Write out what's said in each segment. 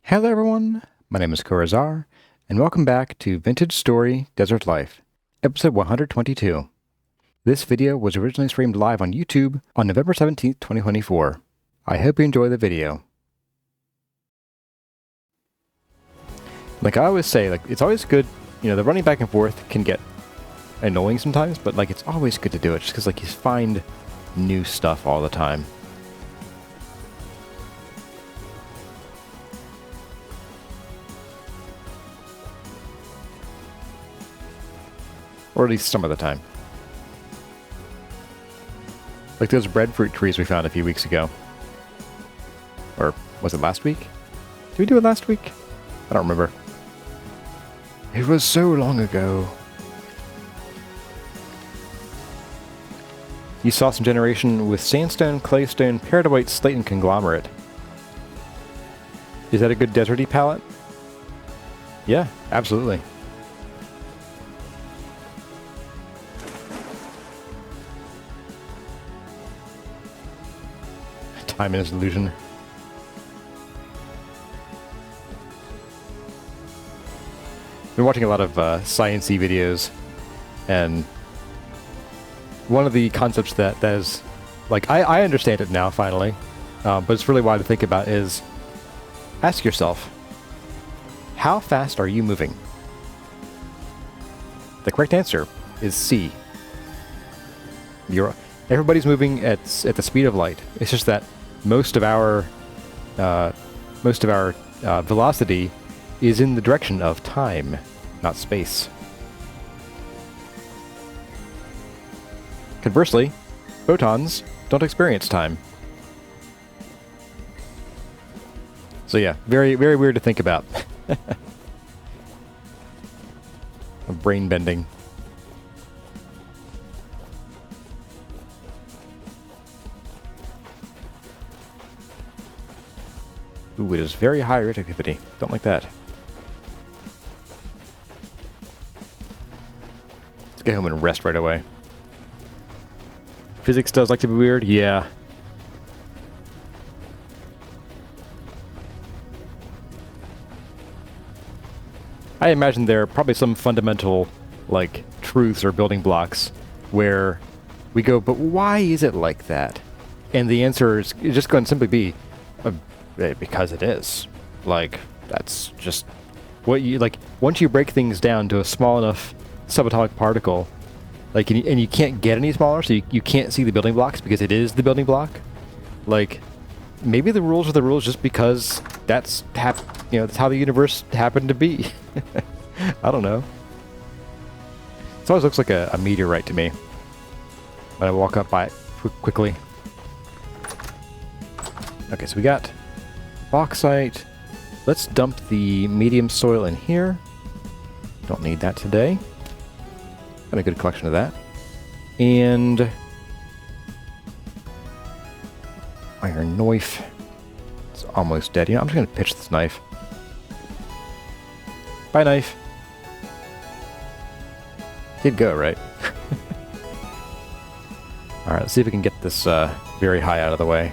Hello everyone, my name is Corazar, and welcome back to Vintage Story Desert Life, episode 122. This video was originally streamed live on YouTube on November 17th, 2024. I hope you enjoy the video. Like I always say, it's always good, the running back and forth can get annoying sometimes, but it's always good to do it just because you find new stuff all the time. Or at least some of the time. Like those breadfruit trees we found a few weeks ago. Or was it last week? Did we do it last week? I don't remember. It was so long ago. You saw some generation with sandstone, claystone, peridotite, slate, and conglomerate. Is that a good deserty palette? Yeah, absolutely. Time is an illusion. Been watching a lot of science-y videos, and one of the concepts that is, I understand it now finally, but it's really wild to think about is, ask yourself, how fast are you moving? The correct answer is C. Everybody's moving at the speed of light. It's just that most of our velocity is in the direction of time, not space. Conversely, photons don't experience time. So yeah, very, very weird to think about. Brain bending. Ooh, it is very high radioactivity. Don't like that. Let's get home and rest right away. Physics does like to be weird? Yeah. I imagine there are probably some fundamental, truths or building blocks where we go, but why is it like that? And the answer is just going to simply be, because it is. That's just what you, once you break things down to a small enough subatomic particle, and you can't get any smaller, so you can't see the building blocks because it is the building block. Maybe the rules are the rules just because that's how the universe happened to be. I don't know. It always looks like a meteorite to me when I walk up by it quickly. Okay, so we got Bauxite. Let's dump the medium soil in here. Don't need that today. Got a good collection of that. And iron knife. It's almost dead. I'm just gonna pitch this knife. Bye, knife. Did go, right? Alright, let's see if we can get this very high out of the way.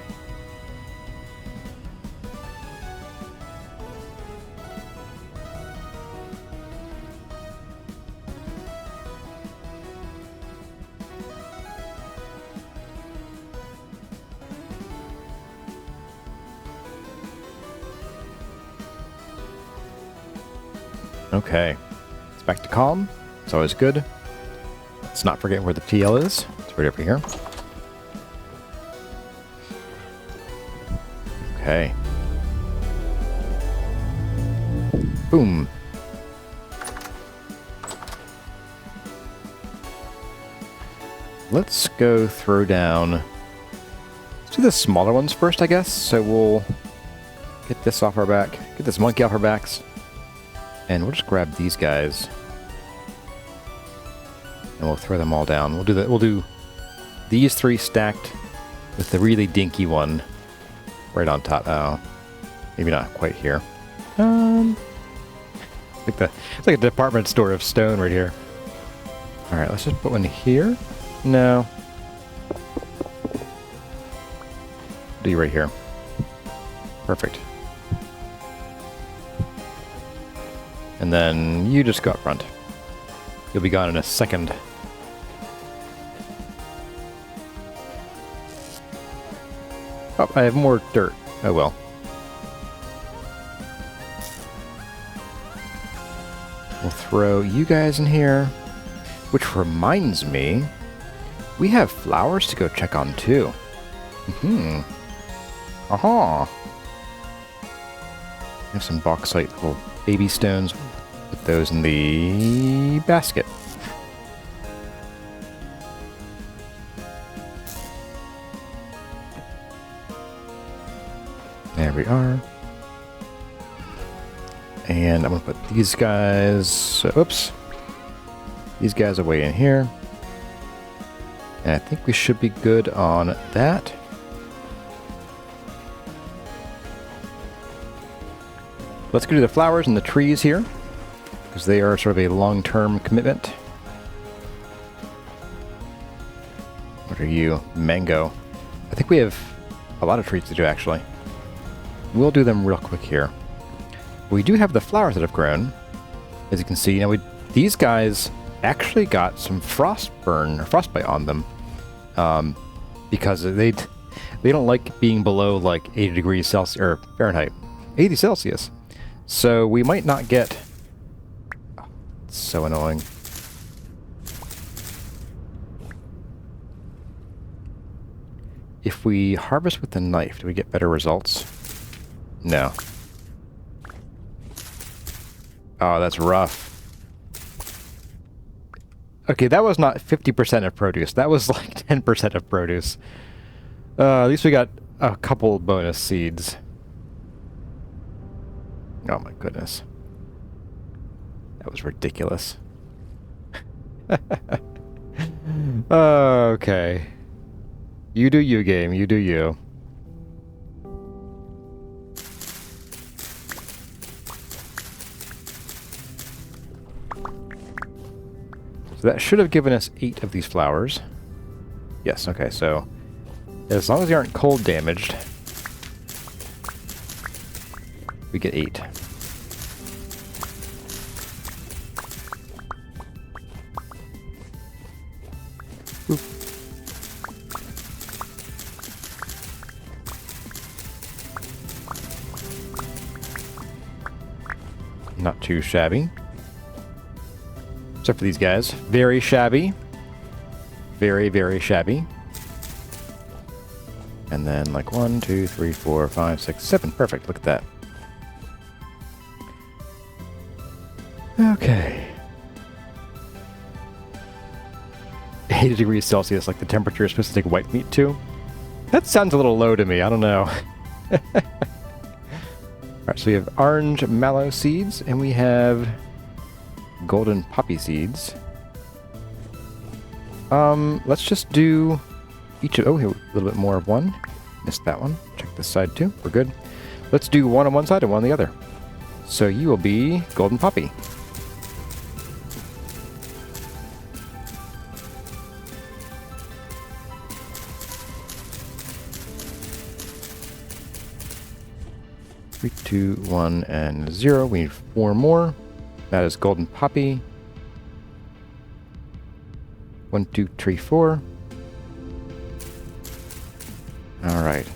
Okay, it's back to calm. It's always good. Let's not forget where the TL is. It's right over here. Okay. Boom. Let's go throw down... Let's do the smaller ones first, I guess. So we'll get this off our back. Get this monkey off our backs. And we'll just grab these guys, and we'll throw them all down. We'll do these three stacked with the really dinky one right on top. Oh, maybe not quite here. It's like a department store of stone right here. All right, let's just put one here. No, do you right here. Perfect. And then you just go up front. You'll be gone in a second. Oh, I have more dirt. Oh well. We'll throw you guys in here. Which reminds me, we have flowers to go check on too. Aha! I have some bauxite little baby stones. Put those in the basket. There we are. And I'm going to put these guys... oops. These guys away in here. And I think we should be good on that. Let's go to the flowers and the trees here, because they are sort of a long-term commitment. What are you? Mango. I think we have a lot of trees to do, actually. We'll do them real quick here. We do have the flowers that have grown. As you can see, these guys actually got some frostbite on them, because they don't like being below like 80 degrees Celsius or Fahrenheit, 80 Celsius. So we might not get... oh, it's so annoying. If we harvest with the knife, do we get better results? No. Oh, that's rough. Okay, that was not 50% of produce. That was like 10% of produce. At least we got a couple bonus seeds. Oh my goodness. That was ridiculous. Okay. You do you, game. You do you. So that should have given us 8 of these flowers. Yes, okay, so as long as they aren't cold damaged, we get 8. Oop. Not too shabby. Except for these guys. Very shabby. Very, very shabby. And then like 1, 2, 3, 4, 5, 6, 7. Perfect. Look at that. Okay. 80 degrees Celsius, like the temperature is supposed to take white meat too. That sounds a little low to me. I don't know. Alright, so we have orange mallow seeds, and we have golden poppy seeds. Let's just do each of... oh, here, a little bit more of one. Missed that one. Check this side too. We're good. Let's do one on one side and one on the other. So you will be golden poppy. Three, 2, 1, and 0. We need 4 more. That is golden poppy. 1, 2, 3, 4. All right.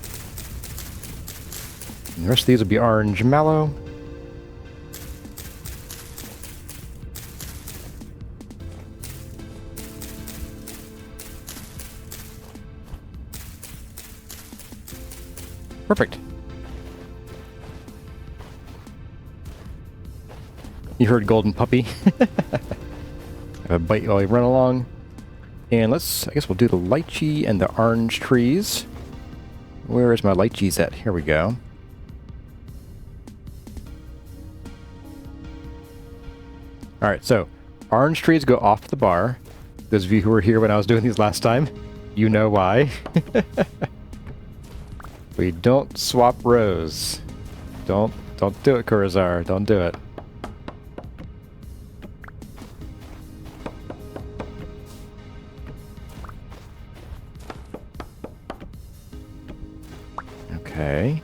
And the rest of these will be orange mallow. Perfect. You heard golden puppy. Have a bite while you run along. And I guess we'll do the lychee and the orange trees. Where is my lychees at? Here we go. Alright, so orange trees go off the bar. Those of you who were here when I was doing these last time, you know why. We don't swap rows. Don't do it, Kurazar. Don't do it. Okay.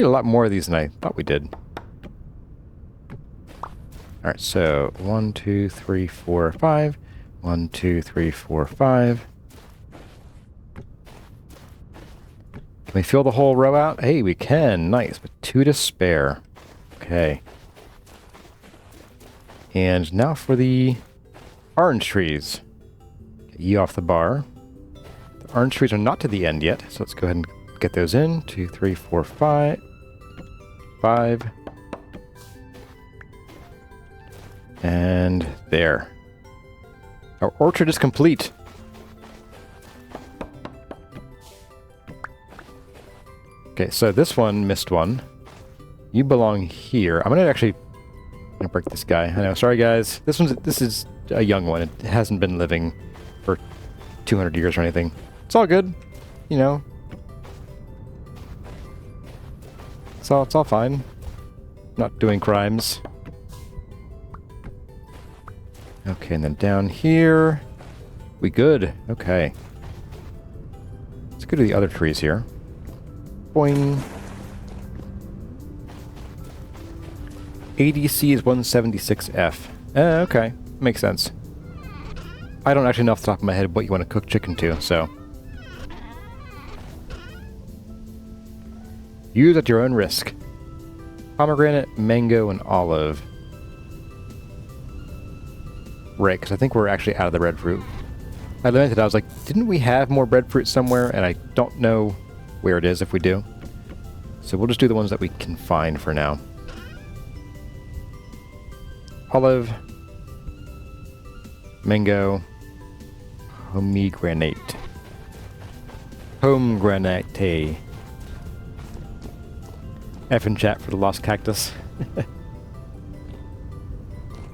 We had a lot more of these than I thought we did. Alright, so 1, 2, 3, 4, 5. 1, 2, 3, 4, 5. Can we fill the whole row out? Hey, we can. Nice. But 2 to spare. Okay. And now for the orange trees. Get you off the bar. The orange trees are not to the end yet, so let's go ahead and get those in. 2, 3, 4, 5. 5. And there. Our orchard is complete. Okay, so this one missed one. You belong here. I'm gonna break this guy. I know. Sorry, guys. This is a young one. It hasn't been living for 200 years or anything. It's all good, you know. It's all fine. Not doing crimes. Okay, and then down here, we good. Okay. Let's go to the other trees here. Boing. ADC is 176F. Okay. Makes sense. I don't actually know off the top of my head what you want to cook chicken to, so. Use at your own risk. Pomegranate, mango, and olive. Right, because I think we're actually out of the breadfruit. I limited it. I was like, didn't we have more breadfruit somewhere? And I don't know where it is if we do. So we'll just do the ones that we can find for now. Olive. Mango. Pomegranate. Pomegranate. F in chat for the lost cactus.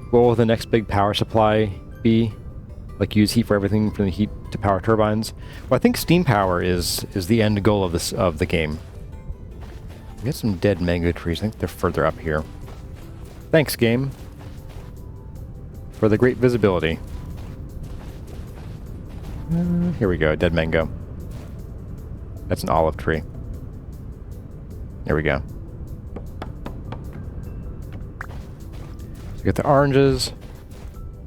What will the next big power supply be? Like use heat for everything from the heat to power turbines? Well, I think steam power is the end goal of the game. We got some dead mango trees. I think they're further up here. Thanks, game, for the great visibility. Here we go, dead mango. That's an olive tree. There we go. So we got the oranges,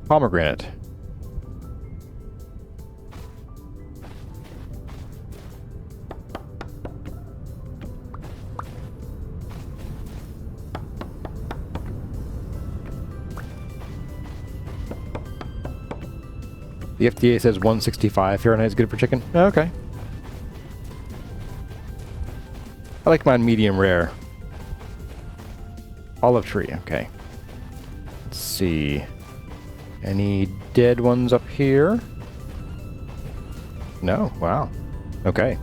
pomegranate. The FDA says 165 Fahrenheit is good for chicken. Oh, okay. I like mine medium rare. Olive tree, okay. Let's see. Any dead ones up here? No, wow. Okay.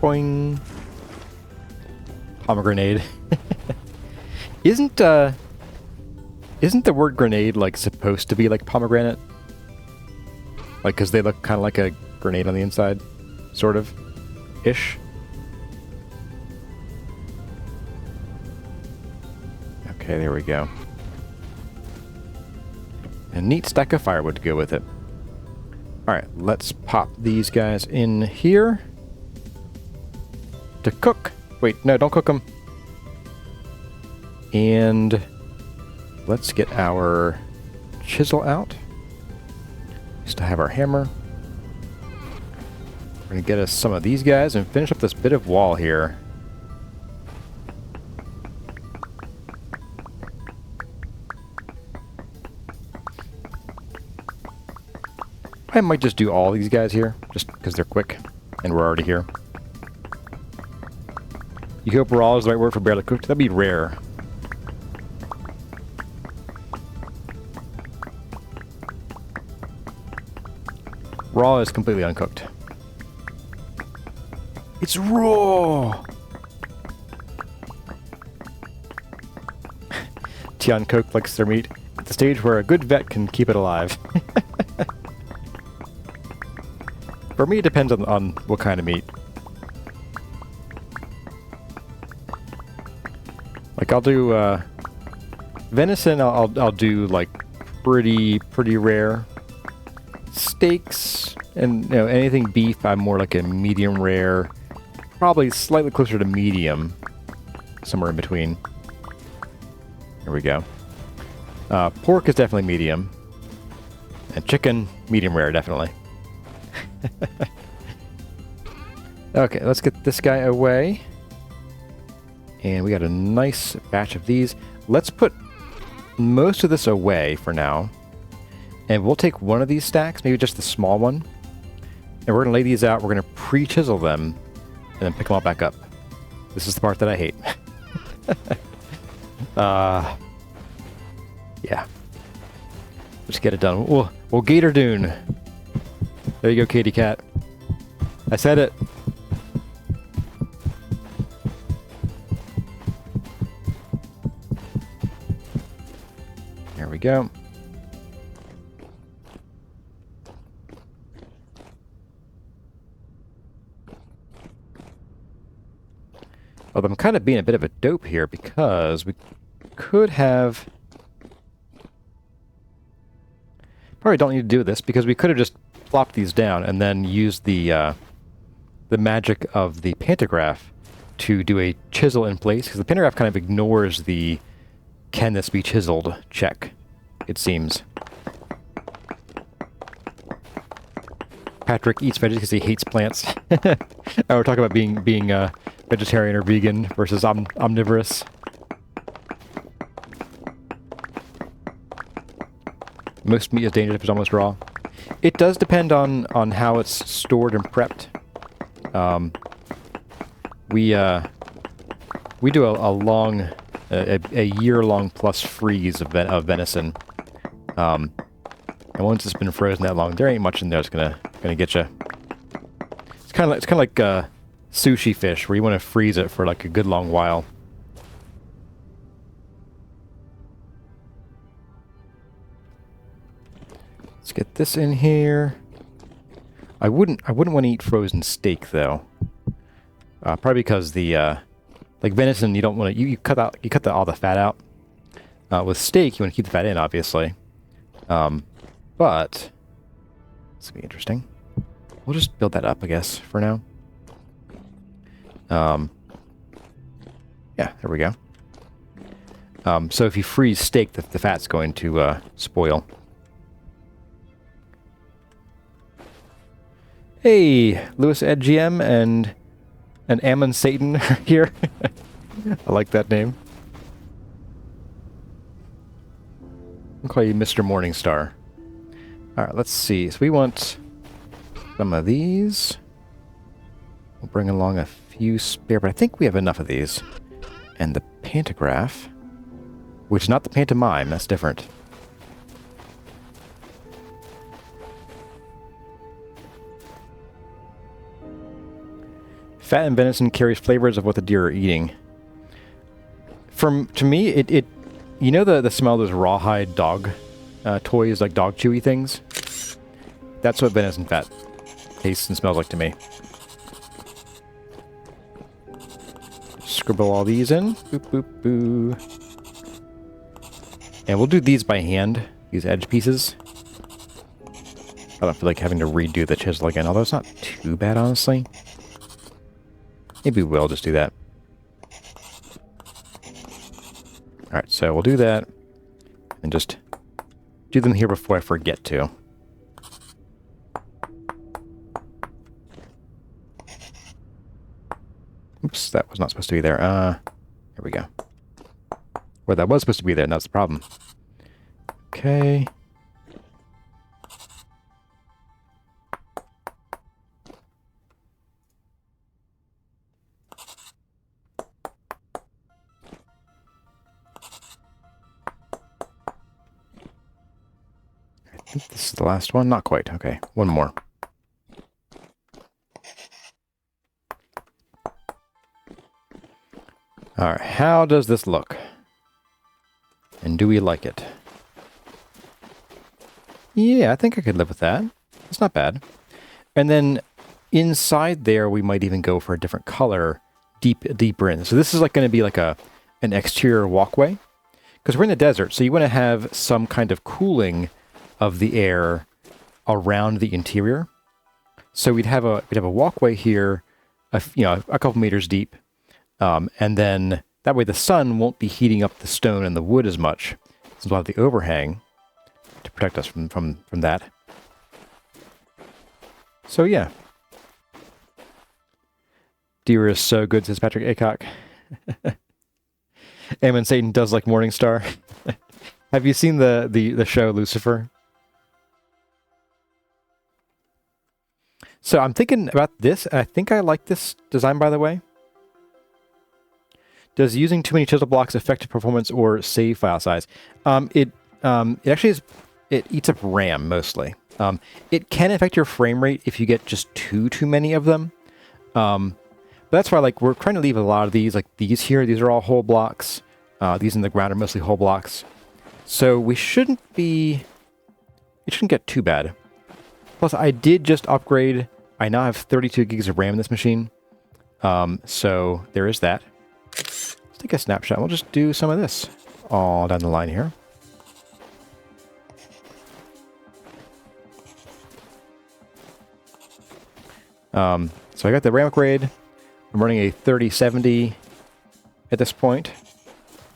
Boing. Pomegranate. Isn't the word grenade, like, supposed to be like pomegranate? Like, because they look kind of like a grenade on the inside? Sort of? Ish? Okay, there we go. A neat stack of firewood to go with it. Alright, let's pop these guys in here. To cook! Wait, no, don't cook them. And let's get our chisel out. Just to have our hammer. We're going to get us some of these guys and finish up this bit of wall here. I might just do all these guys here, just because they're quick and we're already here. You hope raw is the right word for barely cooked? That'd be rare. Raw is completely uncooked. It's raw! Tian Coke likes their meat at the stage where a good vet can keep it alive. For me, it depends on what kind of meat. Like, I'll do, venison, I'll do, like, pretty rare. Steaks and anything beef, I'm more like a medium rare. Probably slightly closer to medium. Somewhere in between. There we go. Pork is definitely medium. And chicken, medium rare, definitely. Okay, let's get this guy away. And we got a nice batch of these. Let's put most of this away for now. And we'll take one of these stacks, maybe just the small one. And we're going to lay these out. We're going to pre-chisel them and then pick them all back up. This is the part that I hate. Yeah. Just get it done. We'll Gator Dune. There you go, Katie Cat. I said it. There we go. Although I'm kind of being a bit of a dope here because we could have... Probably don't need to do this because we could have just plopped these down and then used the magic of the pantograph to do a chisel in place, because the pantograph kind of ignores the can this be chiseled check, it seems. Patrick eats veggies because he hates plants. We're talking about being vegetarian or vegan versus omnivorous. Most meat is dangerous if it's almost raw. It does depend on how it's stored and prepped. We do a long, a year-long plus freeze of venison. And once it's been frozen that long, there ain't much in there that's gonna get you. It's kind of like sushi fish, where you want to freeze it for like a good long while. Let's get this in here. I wouldn't want to eat frozen steak though. Probably because the like venison, you don't want to you cut all the fat out. With steak, you want to keep the fat in, obviously. But this will be interesting. We'll just build that up, I guess, for now. Yeah, there we go. So if you freeze steak, the fat's going to spoil. Hey, Lewis Ed GM and Ammon Satan here. I like that name. I'll call you Mr. Morningstar. Alright, let's see. So we want some of these. We'll bring along a few spare, but I think we have enough of these. And the pantograph, which is not the pantomime, that's different. Fat and venison carries flavors of what the deer are eating. To me, it you know the smell of those rawhide dog toys, like dog chewy things? That's what venison fat tastes and smells like to me. Scribble all these in. Boop, boop, boo. And we'll do these by hand, these edge pieces. I don't feel like having to redo the chisel again, although it's not too bad, honestly. Maybe we'll just do that. Alright, so we'll do that. And just do them here before I forget to. Oops, that was not supposed to be there. Here we go. Well, that was supposed to be there, and that's the problem. Okay. I think this is the last one. Not quite. Okay, one more. Alright, how does this look? And do we like it? Yeah, I think I could live with that. It's not bad. And then inside there, we might even go for a different color deeper in. So this is like going to be like an exterior walkway. Because we're in the desert, so you want to have some kind of cooling of the air around the interior. So we'd have a walkway here, a couple meters deep, and then that way the sun won't be heating up the stone and the wood as much, since we'll have the overhang to protect us from that. So yeah. Deer is so good, says Patrick Aycock. Ammon Satan does like Morningstar. Have you seen the show Lucifer? So I'm thinking about this, and I think I like this design, by the way. Does using too many chisel blocks affect performance or save file size? It actually is. It eats up RAM mostly. It can affect your frame rate if you get just too many of them. But that's why, like, we're trying to leave a lot of these, like these here. These are all whole blocks. These in the ground are mostly whole blocks. So we shouldn't be. It shouldn't get too bad. Plus, I did just upgrade. I now have 32 gigs of RAM in this machine. So there is that. Let's take a snapshot. We'll just do some of this all down the line here. So I got the RAM upgrade. I'm running a 3070 at this point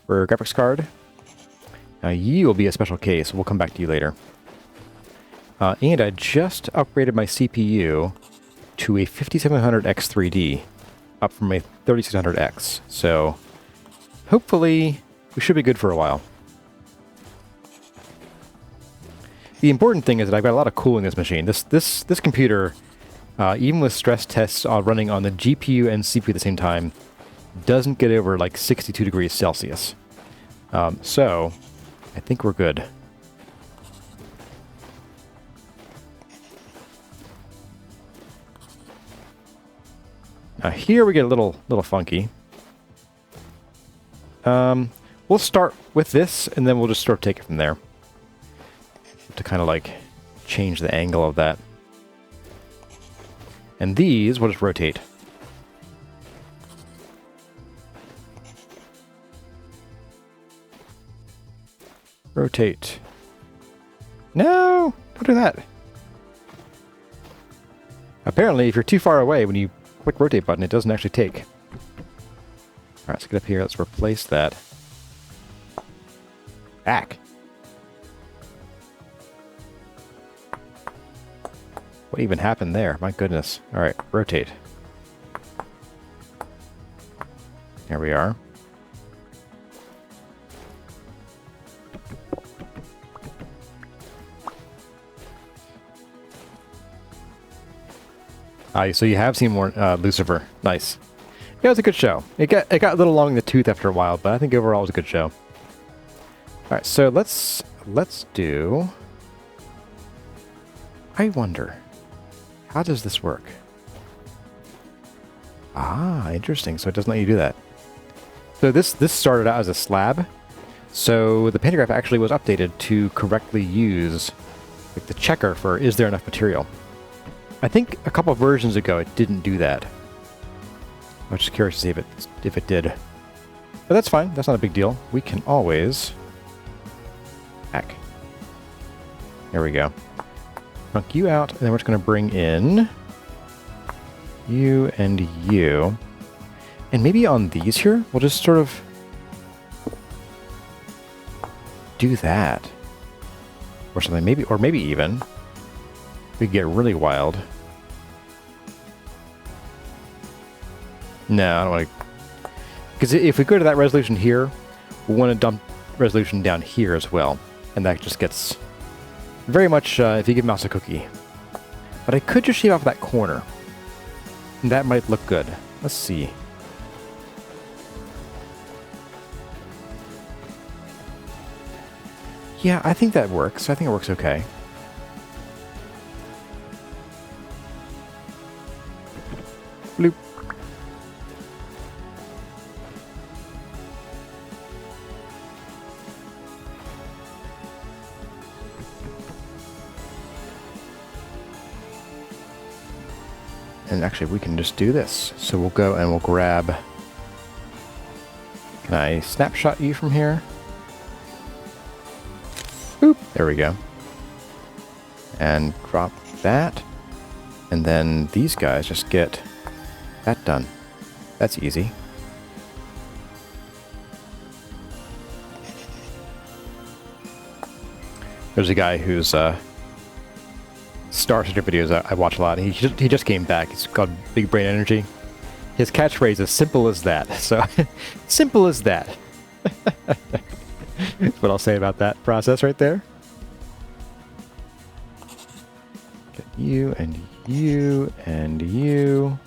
for a graphics card. Now you will be a special case. We'll come back to you later. And I just upgraded my CPU to a 5700X 3D, up from a 3600X. So hopefully we should be good for a while. The important thing is that I've got a lot of cooling in this machine. This computer, even with stress tests running on the GPU and CPU at the same time, doesn't get over like 62 degrees Celsius. So I think we're good. Now here we get a little funky. We'll start with this, and then we'll just sort of take it from there to kind of like change the angle of that. And these will just rotate. Rotate. No! Don't do that. Apparently, if you're too far away, when you click rotate button, it doesn't actually take. Alright, let's get up here. Let's replace that. Back. What even happened there? My goodness. Alright, rotate. There we are. So you have seen more Lucifer. Nice. Yeah, it was a good show. It got a little long in the tooth after a while, but I think overall it was a good show. Alright, so let's do... I wonder, how does this work? Ah, interesting. So it doesn't let you do that. So this started out as a slab. So the pantograph actually was updated to correctly use like the checker for is there enough material. I think a couple of versions ago it didn't do that. I'm just curious to see if it did. But that's fine. That's not a big deal. We can always hack. There we go. Knock you out, and then we're just going to bring in you and you. And maybe on these here, we'll just sort of do that. Or something. Maybe even we could get really wild. No, I don't want to. Because if we go to that resolution here, we want to dump resolution down here as well. And that just gets very much if you give mouse a cookie. But I could just shave off that corner. And that might look good. Let's see. Yeah, I think that works. I think it works okay. Bloop. And actually, we can just do this. So we'll go and we'll grab... Can I snapshot you from here? Boop. There we go. and drop that. And then these guys just get that done. That's easy. There's a guy who's Star Searcher videos I watch a lot. He just came back. It's called Big Brain Energy. His catchphrase is simple as that. So, simple as that. That's what I'll say about that process right there. Get you and you and you.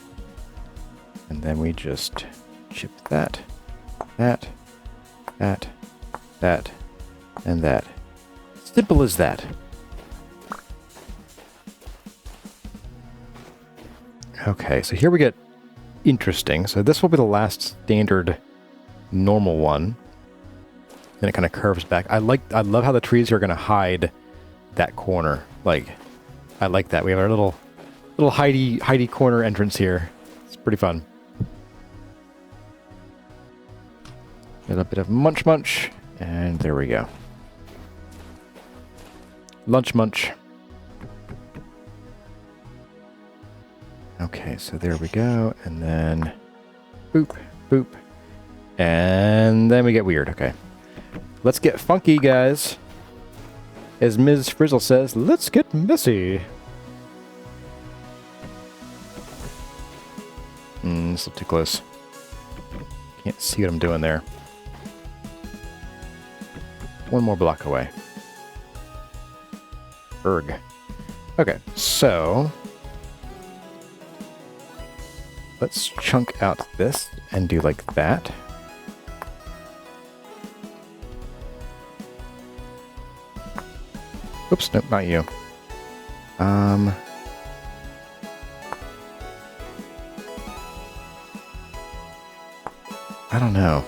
And then we just chip that, that, that, that, and that. Simple as that. Okay, so here we get interesting. So this will be the last standard normal one. Then it kind of curves back. I love how the trees are going to hide that corner. Like, I like that. We have our little hidey corner entrance here. It's pretty fun. Get a bit of munch, and there we go. Munch. Okay, so there we go, and then boop, boop, and then we get weird. Okay, let's get funky, guys. As Ms. Frizzle says, let's get messy. This is too close. Can't see what I'm doing there. One more block away. Erg. Okay, so let's chunk out this and do like that. Oops, nope, not you. I don't know.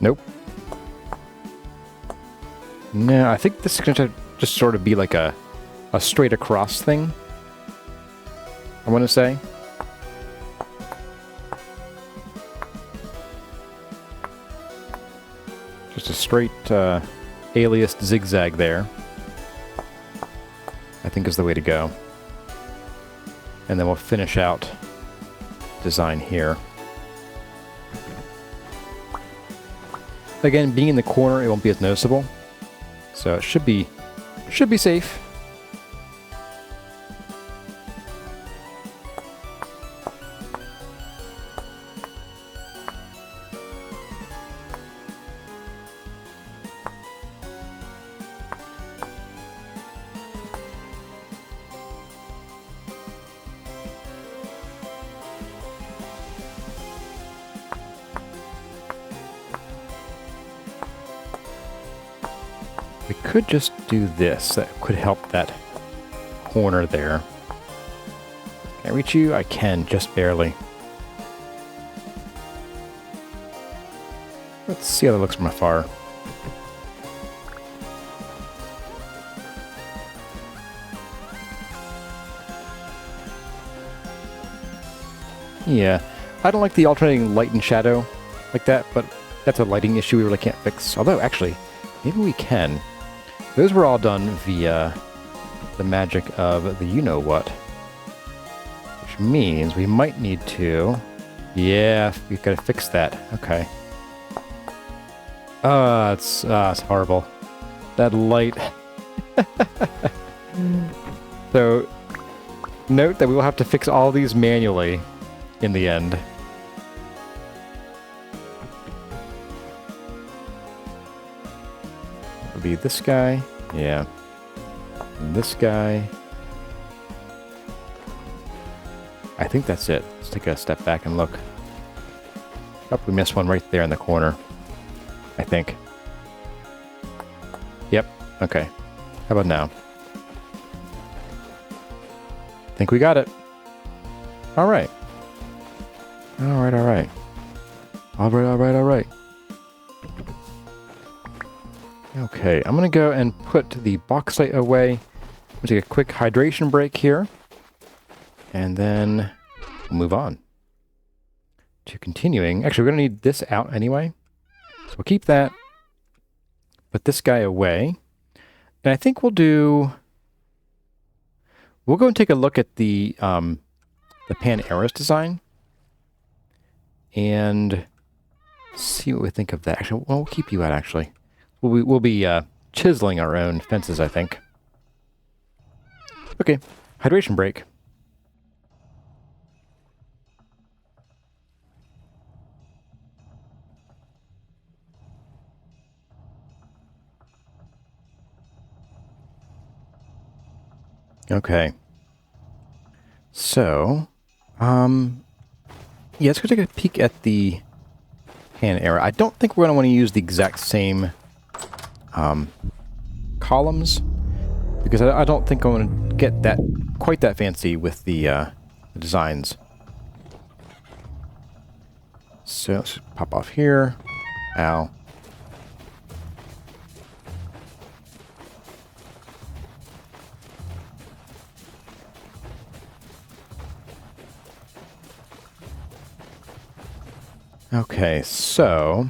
Nope. No, I think this is going to just sort of be like a straight across thing. I want to say. Just a straight aliased zigzag there. I think is the way to go. And then we'll finish out design here. Again, being in the corner, it won't be as noticeable. So it should be safe. We could just do this. That could help that corner there. Can I reach you? I can, just barely. Let's see how that looks from afar. Yeah, I don't like the alternating light and shadow like that, but that's a lighting issue we really can't fix. Although, actually, maybe we can. Those were all done via the magic of the you-know-what. Which means we might need to... Yeah, we've got to fix that. Okay. It's horrible. That light. So, note that we will have to fix all these manually in the end. It'll be this guy. Yeah. And this guy. I think that's it. Let's take a step back and look. Oh, we missed one right there in the corner. I think. Yep. Okay. How about now? I think we got it. All right. All right, all right. All right, all right, all right. Okay, I'm going to go and put the bauxite away. We'll take a quick hydration break here, and then we'll move on to continuing. Actually, we're going to need this out anyway, so we'll keep that, put this guy away, and I think we'll go and take a look at the Pan-Aris design and see what we think of that. Actually, well, we'll keep you out, actually. We'll be chiseling our own fences, I think. Okay, hydration break. Okay. So, yeah, let's go take a peek at the Pan-Aris. I don't think we're going to want to use the exact same columns, because I don't think I'm going to get that quite that fancy with the designs. So let's pop off here. Ow. Okay, so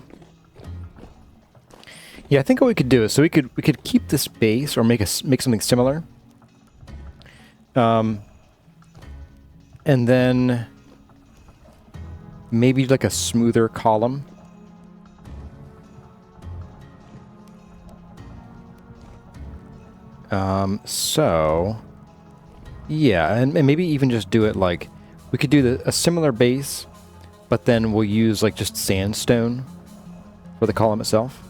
yeah, I think what we could do is, so we could keep this base or make something similar, and then maybe like a smoother column. So yeah, and maybe even just do it like we could do a similar base, but then we'll use like just sandstone for the column itself.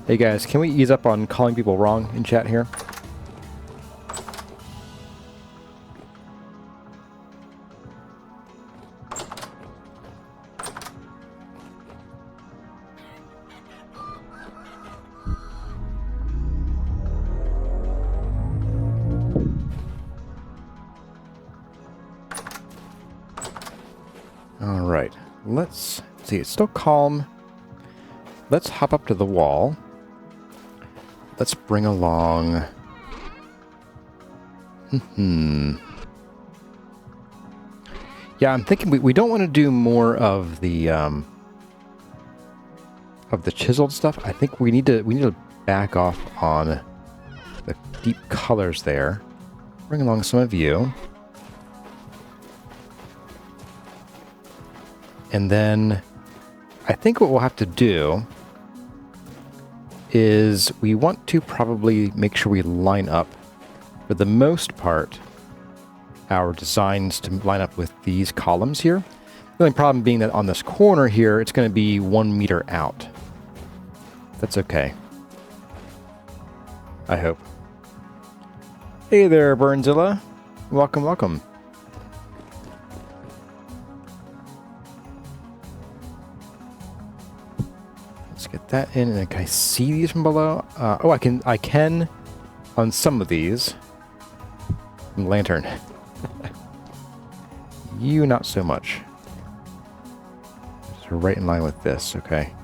Hey guys, can we ease up on calling people wrong in chat here? All right, let's see, it's still calm. Let's hop up to the wall. Let's bring along... Yeah, I'm thinking we don't want to do more of the chiseled stuff. I think we need to back off on the deep colors there. Bring along some of you. And then I think what we'll have to do is we want to probably make sure we line up, for the most part, our designs to line up with these columns here. The only problem being that on this corner here, it's going to be 1 meter out. That's okay. I hope. Hey there, Burnzilla. Welcome, welcome. Let's get that in. And can I see these from below? Oh, I can on some of these. Lantern. You not so much. So right in line with this, okay.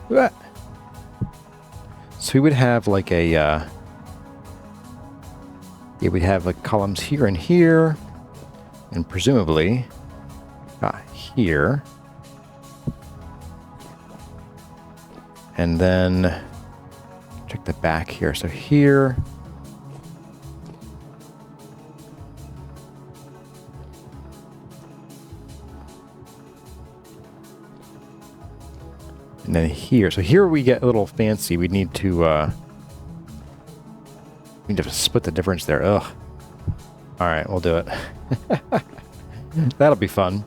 So we would have like a yeah, we'd have like columns here and here, and presumably here. And then check the back here. So here. And then here. So here we get a little fancy. We need to split the difference there. Ugh. Alright, we'll do it. That'll be fun.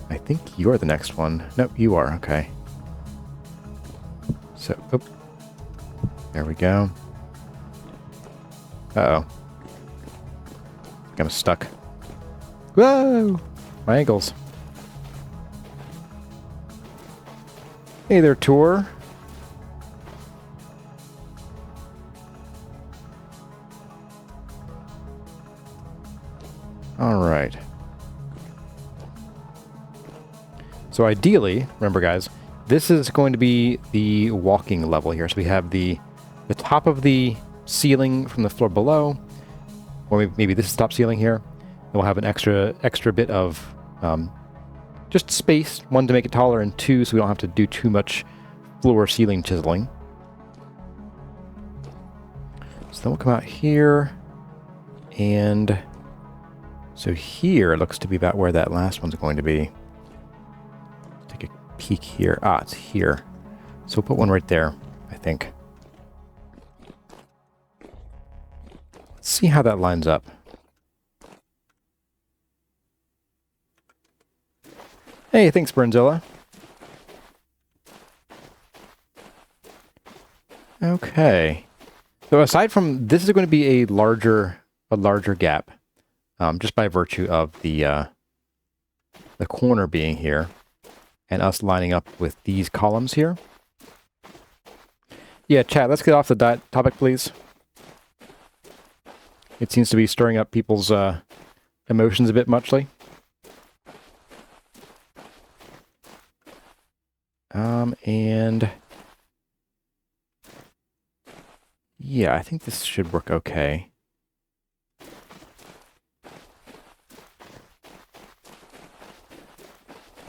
I think you're the next one. Nope, you are. Okay. So, oop. There we go. Uh-oh. I'm stuck. Whoa! My ankles. Hey there, Tor. So ideally, remember guys, this is going to be the walking level here. So we have the top of the ceiling from the floor below, or maybe this is top ceiling here. And we'll have an extra bit of just space, one to make it taller, and two so we don't have to do too much floor ceiling chiseling. So then we'll come out here, and so here looks to be about where that last one's going to be. Take a peek here. Ah, it's here. So we'll put one right there, I think. Let's see how that lines up. Hey, thanks, Burnzilla. Okay. So aside from this is going to be a larger gap, just by virtue of the corner being here, and us lining up with these columns here. Yeah, chat. Let's get off the topic, please. It seems to be stirring up people's emotions a bit muchly. And yeah, I think this should work okay.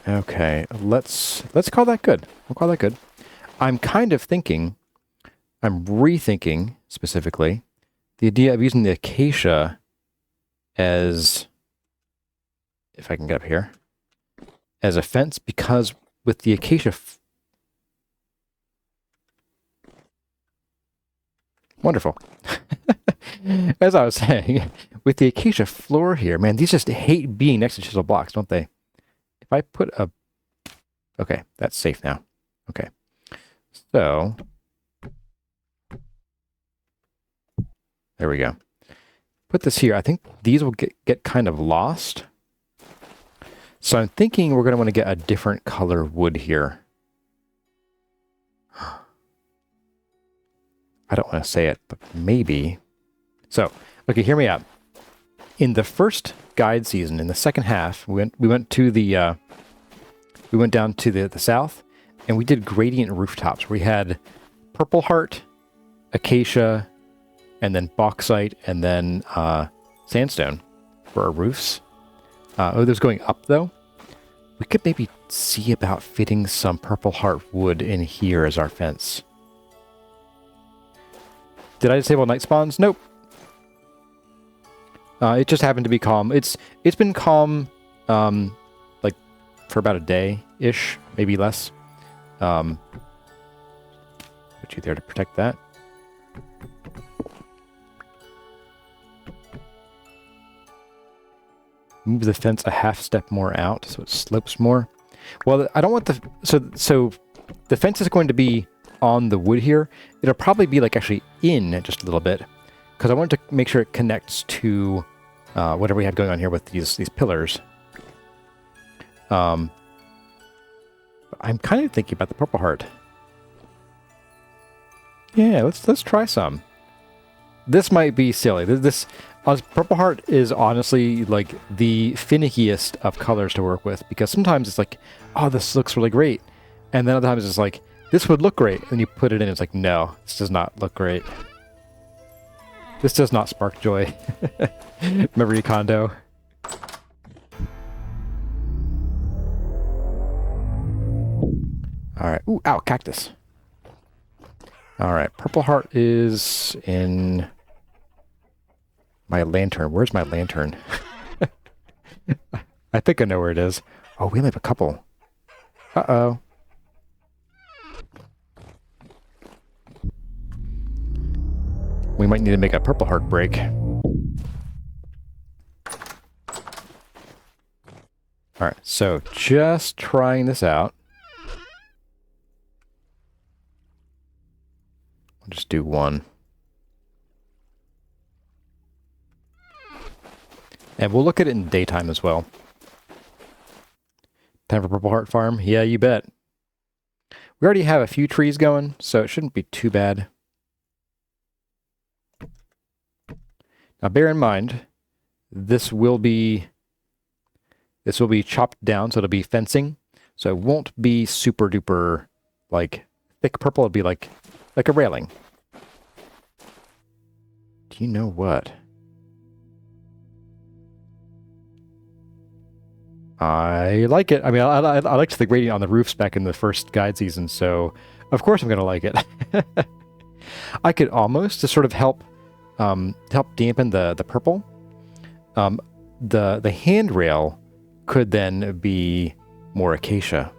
Okay, let's call that good. We'll call that good. I'm kind of thinking, I'm rethinking specifically the idea of using the acacia as, if I can get up here, as a fence, because with the acacia wonderful. As I was saying, with the acacia floor here, man, these just hate being next to chisel blocks, don't they? If I put a... Okay, that's safe now. Okay. So... there we go. Put this here. I think these will get kind of lost. So I'm thinking we're going to want to get a different color wood here. I don't want to say it, but maybe. So, okay, hear me out. In the first guide season, in the second half, we went to the we went down to the south, and we did gradient rooftops. We had purple heart, acacia, and then bauxite, and then sandstone for our roofs. Oh, there's going up though. We could maybe see about fitting some purple heart wood in here as our fence. Did I disable night spawns? Nope. It just happened to be calm. It's been calm, like for about a day-ish, maybe less. Put you there to protect that. Move the fence a half step more out so it slopes more. Well, I don't want the... So the fence is going to be on the wood here. It'll probably be like actually in just a little bit, because I want to make sure it connects to whatever we had going on here with these pillars. I'm kind of thinking about the purple heart. Yeah, let's try some. This might be silly. This purple heart is honestly like the finickiest of colors to work with, because sometimes it's like, oh, this looks really great, and then other times it's like, this would look great, and you put it in, it's like, no, this does not look great. This does not spark joy. Marie Kondo. Alright. Ooh, ow, cactus. Alright, purple heart is in my lantern. Where's my lantern? I think I know where it is. Oh, we only have a couple. Uh-oh. We might need to make a purple heart break. Alright, so just trying this out. I'll just do one. And we'll look at it in daytime as well. Time for Purple Heart Farm? Yeah, you bet. We already have a few trees going, so it shouldn't be too bad. Now bear in mind, this will be chopped down, so it'll be fencing. So it won't be super duper, like, thick purple. It'll be like a railing. Do you know what? I like it. I mean, I liked the gradient on the roofs back in the first guide season, so of course I'm going to like it. I could almost, to sort of help dampen the purple, the handrail could then be more acacia.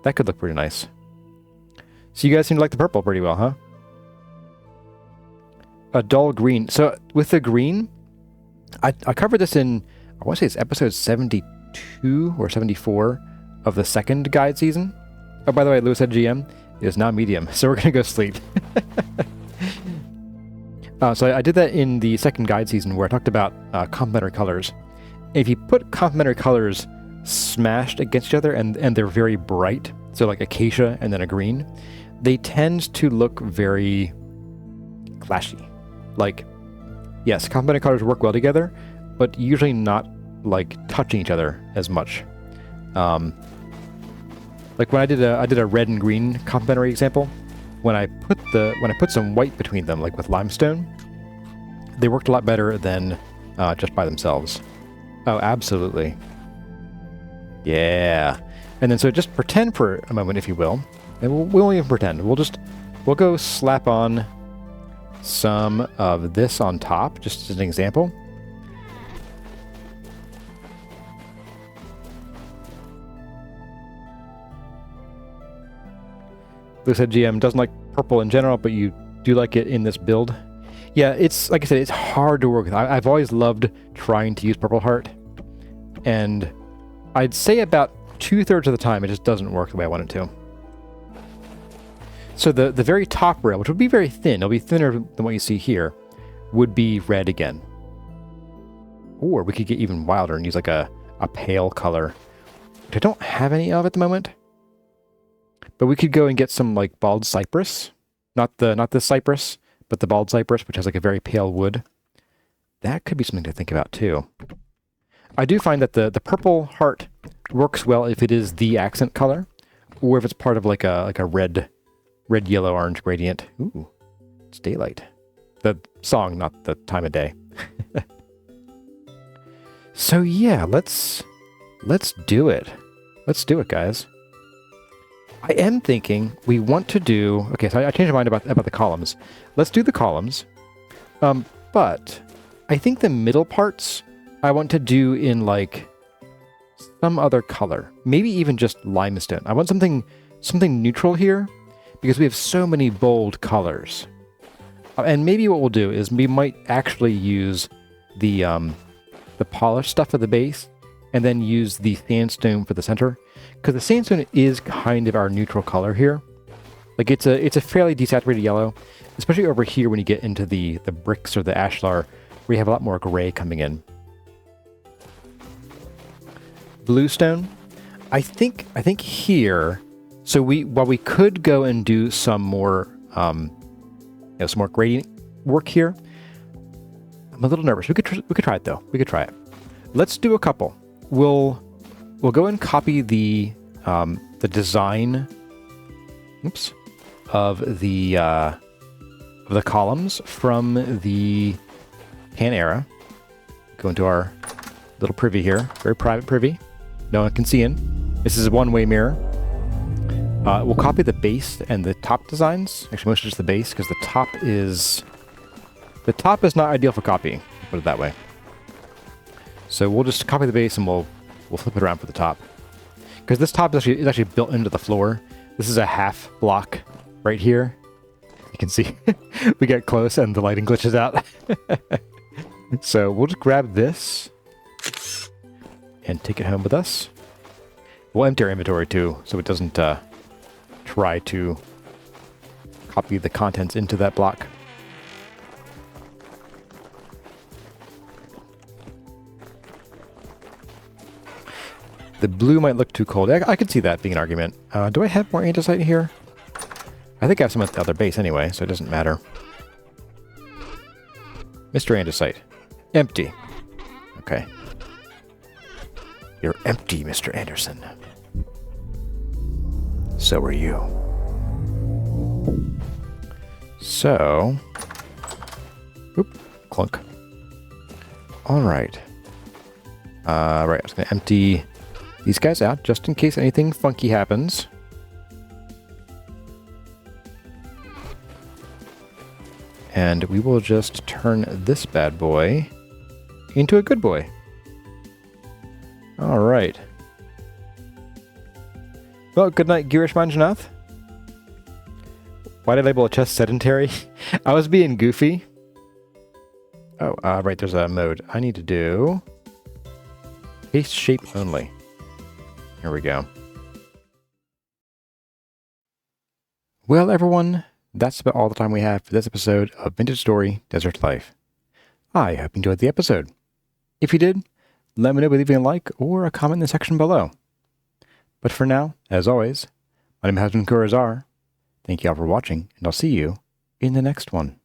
That could look pretty nice. So you guys seem to like the purple pretty well, huh? A dull green. So with the green, I covered this in, I want to say it's episode 72 or 74 of the second guide season. Oh, by the way, Lewis said GM is now medium, so we're going to go sleep. So I did that in the second guide season where I talked about complementary colors. If you put complementary colors smashed against each other and they're very bright, so like acacia and then a green, they tend to look very clashy. Like, yes, complementary colors work well together, but usually not like touching each other as much. Like when I did a red and green complementary example, when I put some white between them, like with limestone, they worked a lot better than just by themselves. Oh, absolutely. Yeah. And then so just pretend for a moment, if you will, and we won't even pretend. We'll go slap on some of this on top, just as an example. Lou said GM doesn't like purple in general, but you do like it in this build. Yeah, it's, like I said, it's hard to work with. I've always loved trying to use Purple Heart, and I'd say about 2/3 of the time it just doesn't work the way I want it to. So the very top rail, which would be very thin, it'll be thinner than what you see here, would be red again. Or we could get even wilder and use like a pale color, which I don't have any of at the moment. But we could go and get some like bald cypress, not this cypress, but the bald cypress, which has like a very pale wood. That could be something to think about too. I do find that the Purple Heart works well if it is the accent color, or if it's part of like a red, yellow, orange gradient. Ooh, it's daylight. The song, not the time of day. So yeah, let's do it. Let's do it, guys. I am thinking we want to do... Okay, so I changed my mind about the columns. Let's do the columns. But I think the middle parts I want to do in, like, some other color. Maybe even just limestone. I want something neutral here, because we have so many bold colors. And maybe what we'll do is we might actually use the polished stuff at the base, and then use the sandstone for the center. Because the sandstone is kind of our neutral color here. Like it's a fairly desaturated yellow, especially over here when you get into the bricks or the ashlar, where you have a lot more gray coming in. Bluestone, I think here. So while we could go and do some more some more gradient work here, I'm a little nervous. We could try it though. We could try it. Let's do a couple. We'll go and copy the design, of the columns from the Pan-Era. Go into our little privy here, very private privy. No one can see in. This is a one-way mirror. We'll copy the base and the top designs. Actually, mostly just the base, because the top is not ideal for copying. Put it that way. So we'll just copy the base and we'll flip it around for the top. Because this top is actually built into the floor. This is a half block right here. You can see we get close and the lighting glitches out. So we'll just grab this and take it home with us. We'll empty our inventory too, so it doesn't try to copy the contents into that block. The blue might look too cold. I could see that being an argument. Do I have more andesite here? I think I have some at the other base anyway, so it doesn't matter. Mr. Andesite. Empty. Okay. You're empty, Mr. Anderson. so are you. So, oop, clunk. All right. Right, I was going to empty these guys out just in case anything funky happens. And we will just turn this bad boy into a good boy. All right. Well, good night, Girish Manjanath. Why did I label a chest sedentary? I was being goofy. Oh, right, there's a mode. I need to do paste shape only. Here we go. Well, everyone, that's about all the time we have for this episode of Vintage Story Desert Life. I hope you enjoyed the episode. If you did, let me know by leaving a like or a comment in the section below. But for now, as always, my name has been Kurazar. Thank you all for watching, and I'll see you in the next one.